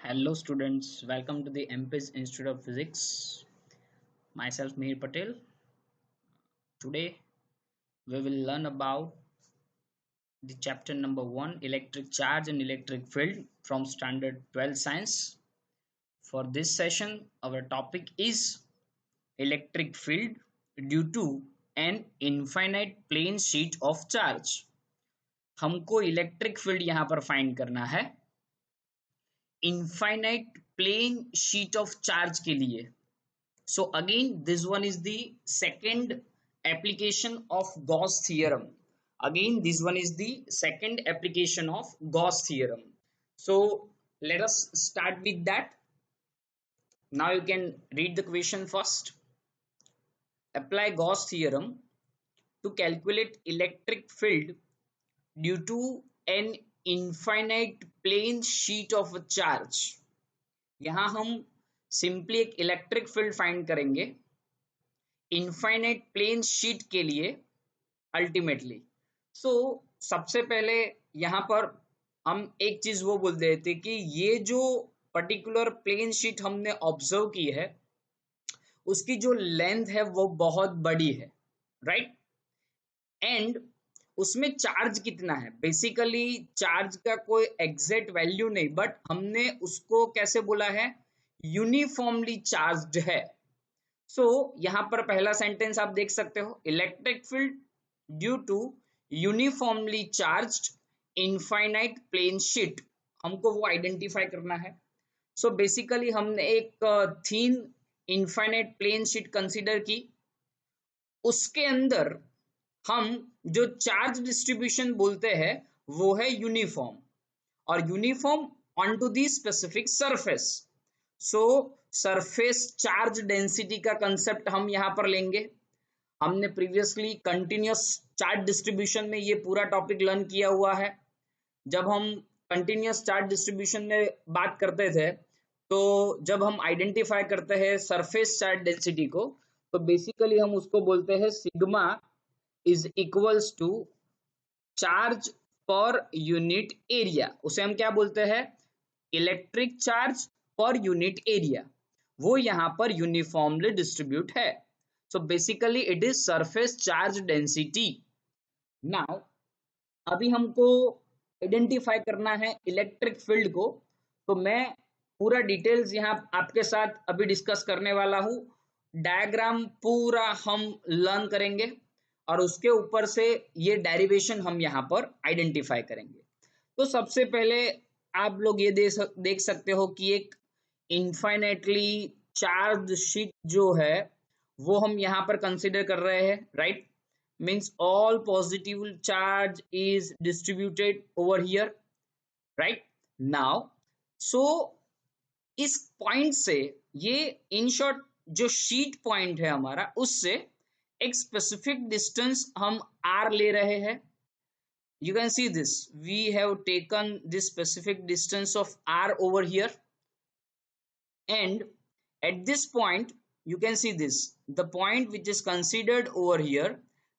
Hello students, welcome to the MPIS Institute of Physics. Myself Mihir Patel. Today we will learn about the chapter number 1, electric charge and electric field from standard 12 science. For this session our topic is electric field due to an infinite plane sheet of charge. हमको electric field यहां पर find करना है infinite plane sheet of charge के लिए. So again, this one is the second application of Gauss theorem. Again, this one is the second application of Gauss theorem. So let us start with that. Now you can read the question first. Apply Gauss theorem to calculate electric field due to an infinite plane sheet of a charge. यहाँ हम simply एक electric field find करेंगे infinite plane sheet के लिए ultimately. सो सबसे पहले यहां पर हम एक चीज वो बोल देते कि ये जो पर्टिकुलर प्लेन शीट हमने ऑब्जर्व की है उसकी जो लेंथ है वो बहुत बड़ी है, राइट? एंड उसमें चार्ज कितना है, बेसिकली चार्ज का कोई एग्जैक्ट वैल्यू नहीं, बट हमने उसको कैसे बोला है, यूनिफॉर्मली चार्ज्ड है. सो यहां पर पहला सेंटेंस आप देख सकते हो, electric field due to uniformly charged infinite plane sheet, हमको वो आइडेंटिफाई करना है. सो बेसिकली हमने एक thin infinite plane sheet consider की, उसके अंदर हम जो चार्ज डिस्ट्रीब्यूशन बोलते हैं वो है यूनिफॉर्म, और uniform on to the specific surface. So surface charge density का कंसेप्ट हम यहां पर लेंगे. हमने प्रीवियसली कंटिन्यूअस चार्ज डिस्ट्रीब्यूशन में ये पूरा टॉपिक लर्न किया हुआ है. जब हम कंटिन्यूअस चार्ज डिस्ट्रीब्यूशन में बात करते थे तो जब हम आइडेंटिफाई करते हैं सरफेस चार्ज डेंसिटी को, तो बेसिकली हम उसको बोलते हैं sigma is equals to charge per unit area. उसे हम क्या बोलते हैं, electric charge per unit area. वो यहां पर यूनिफॉर्मली डिस्ट्रीब्यूट है. So basically it is surface charge density. Now अभी हमको आइडेंटिफाई करना है इलेक्ट्रिक फील्ड को, तो मैं पूरा डिटेल्स यहां आपके साथ अभी डिस्कस करने वाला हूं. डायग्राम पूरा हम लर्न करेंगे और उसके ऊपर से ये डेरिवेशन हम यहाँ पर आइडेंटिफाई करेंगे. तो सबसे पहले आप लोग ये देख सकते हो कि एक इनफाइनाइटली चार्ज शीट जो है वो हम यहाँ पर कंसिडर कर रहे हैं, right? Means all positive charge is distributed over here, right? Now so इस पॉइंट से ये इन शॉर्ट जो शीट पॉइंट है हमारा, उससे एक स्पेसिफिक डिस्टेंस हम r ले रहे हैं. You can see this, we have taken this specific distance of r over here, and at this point you can see this, the point which is considered over here,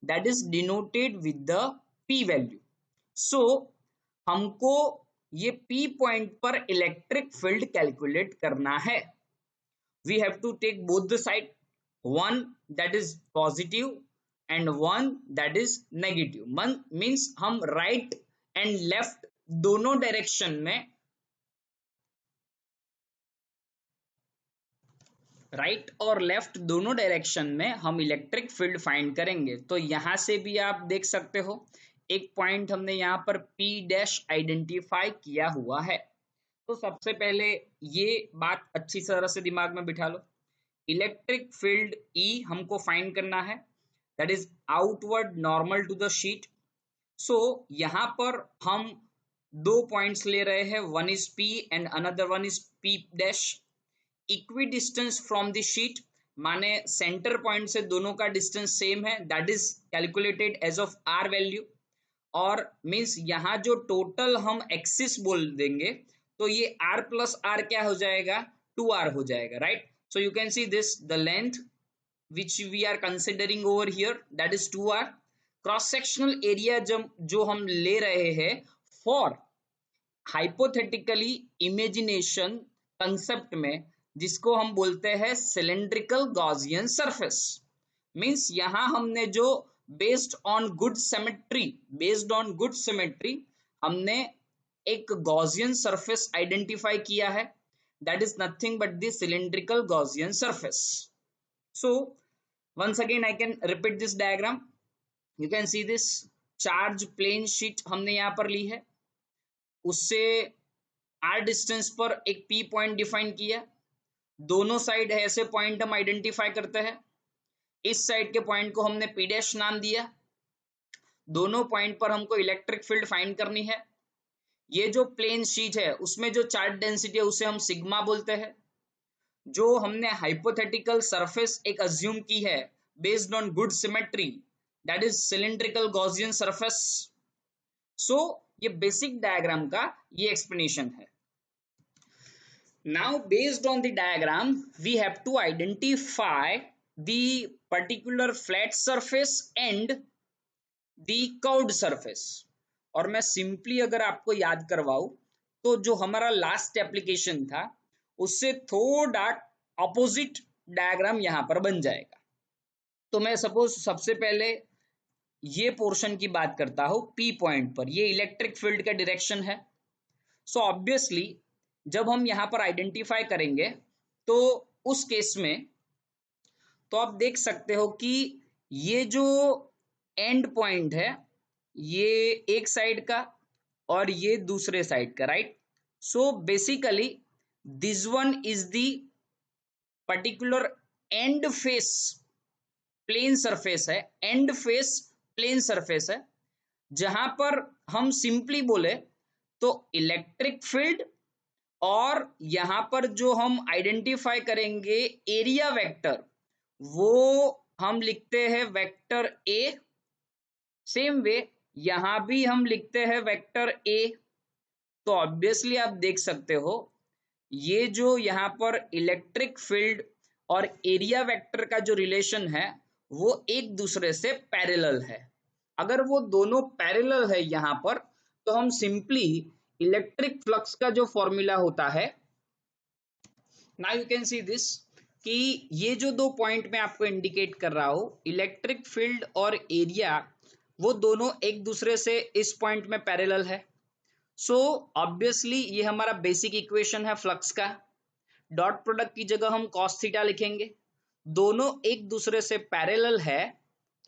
that is denoted with the p value. So हमको ये p point पर electric field calculate करना है. We have to take both the side, one that is positive and one that is negative. Means हम right and left दोनों direction में, right और left दोनों डायरेक्शन में हम इलेक्ट्रिक फील्ड फाइंड करेंगे. तो यहां से भी आप देख सकते हो एक पॉइंट हमने यहां पर P डैश आइडेंटिफाई किया हुआ है. तो सबसे पहले ये बात अच्छी तरह से दिमाग में बिठा लो, इलेक्ट्रिक फील्ड E हमको फाइंड करना है, that is outward normal to the sheet. So यहां पर हम दो पॉइंट्स ले रहे हैं, one is P and another one is P dash. Equidistance from the sheet, माने सेंटर पॉइंट से दोनों का डिस्टेंस सेम है, that is calculated as of R value. और मीन्स यहाँ जो टोटल हम एक्सिस बोल देंगे तो ये r प्लस r क्या हो जाएगा, 2r हो जाएगा, right? So you can see this, the length which we are considering over here, that is 2r. Cross sectional area जो हम ले रहे हैं फॉर हाइपोथेटिकली इमेजिनेशन कंसेप्ट में जिसको हम बोलते हैं सिलेंड्रिकल गॉसियन सरफेस। मींस यहां हमने जो बेस्ड ऑन गुड सिमेट्री हमने एक गॉसियन सरफेस आइडेंटिफाई किया है, that is nothing but the cylindrical Gaussian surface. So once again I can repeat this diagram. You can see this charge plane sheet हमने यहां पर ली है, उससे r डिस्टेंस पर एक p पॉइंट डिफाइन किया, दोनों साइड ऐसे पॉइंट हम आइडेंटिफाई करते हैं, इस साइड के पॉइंट को हमने p डैश नाम दिया, दोनों पॉइंट पर हमको इलेक्ट्रिक फील्ड फाइंड करनी है। ये जो प्लेन शीट है उसमें जो चार्ज डेंसिटी है उसे हम सिग्मा बोलते हैं। जो हमने हाइपोथेटिकल सरफेस एक अज्यूम की है based on good symmetry, that is cylindrical Gaussian surface. So ये बेसिक डायग्राम का ये एक्सप्लेनेशन है। Now based on the diagram we have to identify the particular flat surface and the curved surface. और मैं simply अगर आपको याद करवाऊं तो जो हमारा लास्ट एप्लीकेशन था उससे थोड़ा ऑपोजिट डायग्राम यहां पर बन जाएगा। तो मैं सपोज सबसे पहले ये पोर्शन की बात करता हूं, पी पॉइंट पर ये इलेक्ट्रिक फील्ड का डायरेक्शन है। सो ऑब्वियसली जब हम यहां पर आइडेंटिफाई करेंगे तो उस केस में तो आप देख सकते हो कि ये जो एंड पॉइंट है ये एक साइड का और ये दूसरे साइड का, right. So basically this one is the particular end face plane surface है, एंड फेस प्लेन सरफेस है, जहां पर हम सिंपली बोले तो इलेक्ट्रिक फील्ड और यहां पर जो हम आइडेंटिफाई करेंगे एरिया वेक्टर वो हम लिखते हैं वेक्टर ए। सेम वे यहां भी हम लिखते हैं वेक्टर ए। तो ऑब्वियसली आप देख सकते हो ये जो यहां पर इलेक्ट्रिक फील्ड और एरिया वेक्टर का जो रिलेशन है वो एक दूसरे से पैरेलल है। अगर वो दोनों पैरेलल है यहां पर तो हम सिंपली इलेक्ट्रिक फ्लक्स का जो फॉर्मूला होता है, now you can see this कि ये जो दो पॉइंट मैं आपको इंडिकेट कर रहा हूं इलेक्ट्रिक फील्ड और एरिया वो दोनों एक दूसरे से इस पॉइंट में पैरेलल है। सो ऑब्वियसली ये हमारा बेसिक इक्वेशन है फ्लक्स का। डॉट प्रोडक्ट की जगह हम cos थीटा लिखेंगे, दोनों एक दूसरे से पैरेलल है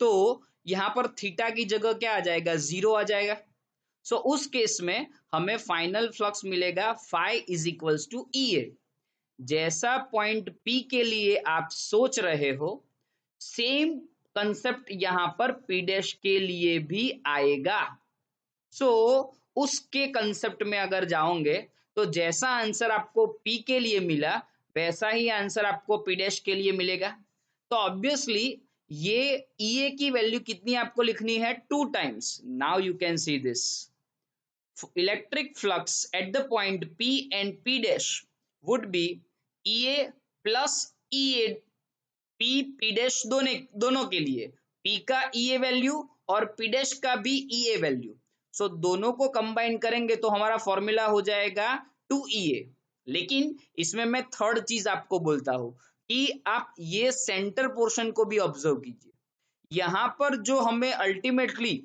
तो यहां पर थीटा की जगह क्या आ जाएगा, 0 आ जाएगा। सो उस केस में हमें फाइनल फ्लक्स मिलेगा phi is equals to EA। जैसा पॉइंट P के लिए आप सोच रहे हो सेम कंसेप्ट यहां पर P डैश के लिए भी आएगा। सो उसके कंसेप्ट में अगर जाओगे तो जैसा आंसर आपको P के लिए मिला वैसा ही आंसर आपको P डैश के लिए मिलेगा। तो ऑब्वियसली ये EA की वैल्यू कितनी आपको लिखनी है, 2 times. Now you can see this electric flux at the point P and P dash would be EA plus EA P dash दोनों के लिए P का EA वैल्यू और P डैश का भी EA वैल्यू। सो दोनों को कंबाइन करेंगे तो हमारा फॉर्मूला हो जाएगा 2EA। लेकिन इसमें मैं थर्ड चीज आपको बोलता हूं कि आप ये सेंटर पोर्शन को भी ऑब्जर्व कीजिए। यहां पर जो हमें अल्टीमेटली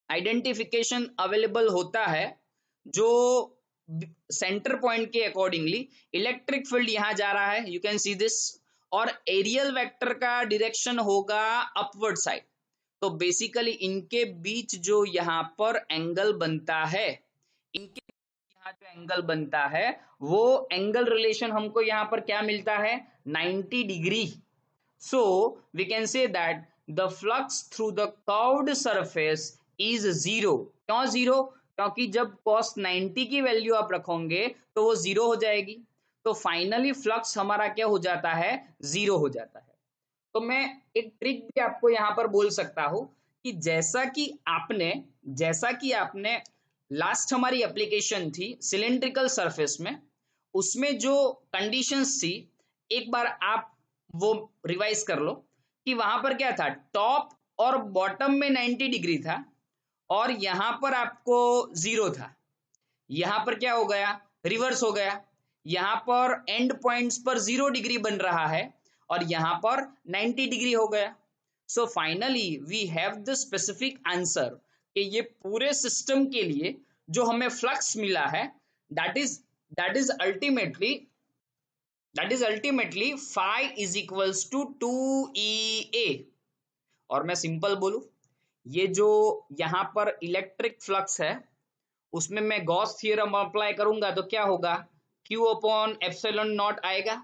आइडेंटिफिकेशन अवेलेबल होता है जो सेंटर पॉइंट के अकॉर्डिंगली इलेक्ट्रिक फील्ड यहां जा रहा है, यू कैन सी दिस, और एरियल वेक्टर का डायरेक्शन होगा अपवर्ड साइड। तो बेसिकली इनके बीच जो यहां पर एंगल बनता है, इनके यहां जो एंगल बनता है वो एंगल रिलेशन हमको यहां पर क्या मिलता है, 90 degree. So we can say that the flux through the curved surface is 0। क्यों 0? क्योंकि जब cos 90 की वैल्यू आप रखोगे तो वो 0 हो जाएगी। तो फाइनली फ्लक्स हमारा क्या हो जाता है, 0 हो जाता है। तो मैं एक ट्रिक भी आपको यहां पर बोल सकता हूं कि जैसा कि आपने लास्ट हमारी एप्लीकेशन थी सिलेंड्रिकल सरफेस में, उसमें जो कंडीशंस थी एक बार आप वो रिवाइज कर लो कि वहां पर क्या था, टॉप और बॉटम में 90 डिग्री था और यहां पर आपको 0 था। यहां पर क्या हो गया, रिवर्स हो गया। यहाँ पर एंड पॉइंट्स पर 0 डिग्री बन रहा है और यहाँ पर 90 डिग्री हो गया। So finally we have the specific answer कि ये पूरे सिस्टम के लिए जो हमें फ्लक्स मिला है that is ultimately phi is equals to 2EA। और मैं सिंपल बोलूं, ये जो यहां पर इलेक्ट्रिक फ्लक्स है उसमें मैं गॉस थ्योरम अप्लाई करूंगा तो क्या होगा, Q अपॉन एप्सिलॉन नॉट आएगा।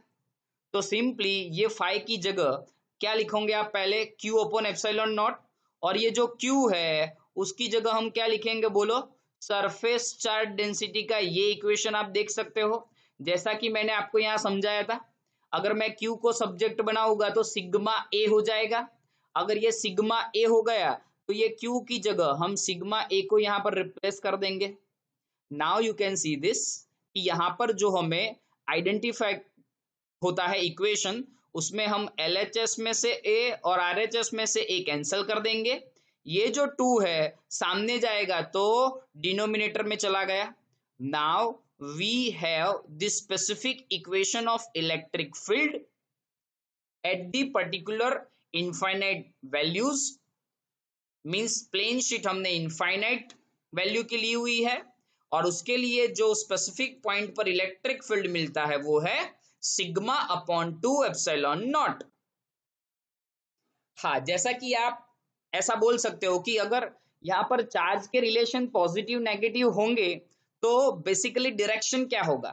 तो सिंपली ये फाई की जगह क्या लिखोगे आप, पहले Q अपॉन एप्सिलॉन नॉट, और ये जो Q है उसकी जगह हम क्या लिखेंगे बोलो, सरफेस चार्ज डेंसिटी का ये इक्वेशन आप देख सकते हो जैसा कि मैंने आपको यहाँ समझाया था। अगर मैं Q को सब्जेक्ट बनाऊंगा तो सिग्मा ए हो जाएगा। अगर ये सिग्मा ए हो गया तो ये Q की जगह हम सिग्मा ए को यहाँ पर रिप्लेस कर देंगे। Now you can see this कि यहाँ पर जो हमें आइडेंटिफाई होता है इक्वेशन, उसमें हम LHS में से A और RHS में से A कैंसिल कर देंगे। ये जो 2 है सामने जाएगा तो डिनोमिनेटर में चला गया। Now we have the specific equation of electric field at the particular infinite values, means plane sheet हमने इनफाइनाइट वैल्यू की ली हुई है और उसके लिए जो स्पेसिफिक पॉइंट पर इलेक्ट्रिक फील्ड मिलता है वो है सिग्मा अपॉन 2 एप्सिलॉन नॉट। हाँ, जैसा कि आप ऐसा बोल सकते हो कि अगर यहाँ पर चार्ज के रिलेशन पॉजिटिव नेगेटिव होंगे तो बेसिकली डायरेक्शन क्या होगा,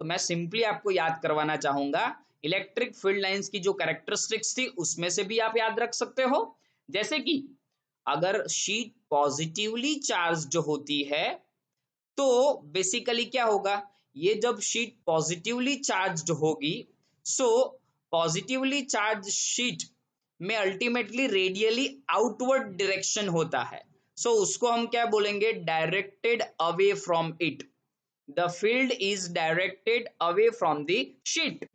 तो मैं सिंपली आपको याद करवाना चाहूंगा इलेक्ट्रिक फील्ड लाइंस की जो कैरेक्टरिस्टिक्स थी उसमें से भी आप याद रख सकते हो। जैसे कि अगर शीट पॉजिटिवली चार्ज होती है तो बेसिकली क्या होगा, ये जब शीट पॉजिटिवली चार्ज्ड होगी सो पॉजिटिवली चार्ज शीट में अल्टीमेटली रेडियली आउटवर्ड डायरेक्शन होता है। सो उसको हम क्या बोलेंगे, directed away from it, the field is directed away from the sheet.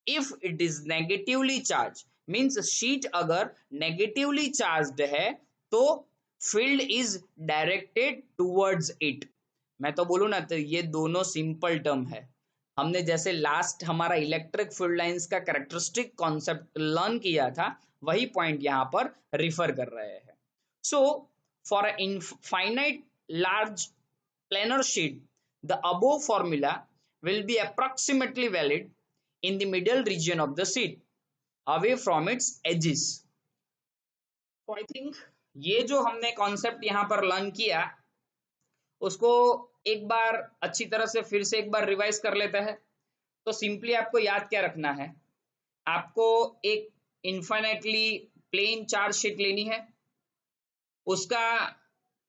If it is negatively charge means sheet अगर नेगेटिवली चार्ज्ड है तो field is directed towards it. मैं तो बोलूं ना तो ये दोनों सिंपल टर्म है। हमने जैसे लास्ट हमारा इलेक्ट्रिक फील्ड लाइंस का कैरेक्टरिस्टिक कॉन्सेप्ट लर्न किया था वही पॉइंट यहाँ पर रिफर कर रहे हैं। So for a infinite large planar sheet the above formula will be approximately valid in the middle region of the sheet away from its edges। तो आई थिंक ये जो हमने कॉन्सेप्ट यहाँ पर लर्न किया उसको एक बार अच्छी तरह से फिर से एक बार रिवाइज कर लेते हैं। तो सिंपली आपको याद क्या रखना है, आपको एक इनफाइनाइटली प्लेन चार्ज शीट लेनी है, उसका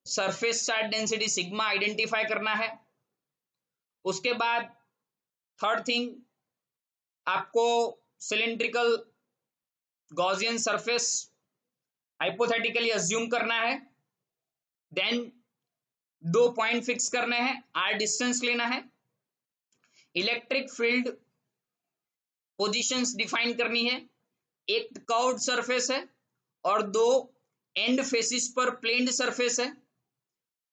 surface charge density sigma identify करना है। उसके बाद थर्ड थिंग, आपको cylindrical Gaussian surface hypothetically assume करना है। देन 2 पॉइंट फिक्स करने हैं, R डिस्टेंस लेना है, इलेक्ट्रिक फील्ड पोजीशंस डिफाइन करनी है, एक कर्व्ड सरफेस है और 2 एंड फेसिस पर प्लेन्ड सरफेस है।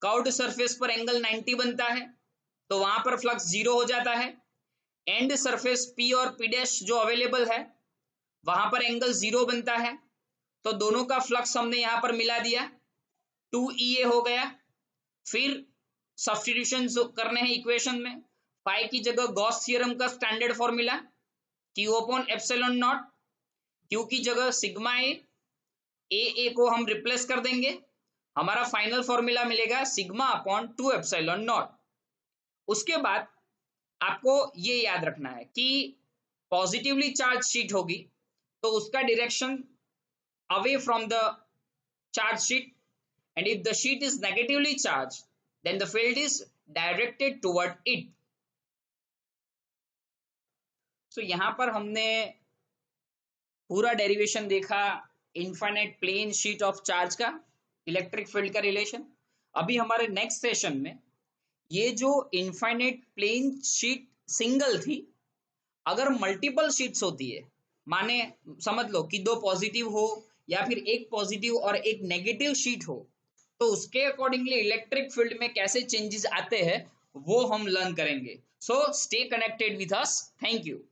कर्व्ड सरफेस पर एंगल 90 बनता है तो वहां पर फ्लक्स 0 हो जाता है। एंड सरफेस P और P' जो अवेलेबल है वहां पर एंगल 0 बनता है तो दोनों का फ्लक्स हमने यहां पर मिला दिया, 2EA हो गया। फिर सब्स्टिट्यूशन करने हैं इक्वेशन में, फाई की जगह गॉस थ्योरम का standard formula Q upon epsilon not, Q की जगह सिग्मा ए को हम रिप्लेस कर देंगे, हमारा फाइनल फॉर्मूला मिलेगा सिग्मा अपॉन 2 एप्सिलॉन नॉट। उसके बाद आपको ये याद रखना है कि पॉजिटिवली चार्ज शीट होगी तो उसका direction away from the charge sheet, and if the sheet is negatively charged then the field is directed toward it। so यहाँ पर हमने पूरा डेरिवेशन देखा infinite plane sheet of charge का इलेक्ट्रिक फील्ड का रिलेशन। अभी हमारे नेक्स्ट सेशन में ये जो इनफाइनाइट प्लेन शीट सिंगल थी अगर मल्टीपल शीट्स होती है, माने समझ लो कि 2 पॉजिटिव हो या फिर एक पॉजिटिव और एक नेगेटिव शीट हो तो उसके अकॉर्डिंगली इलेक्ट्रिक फील्ड में कैसे चेंजेस आते हैं वो हम लर्न करेंगे। So stay connected with us. Thank you.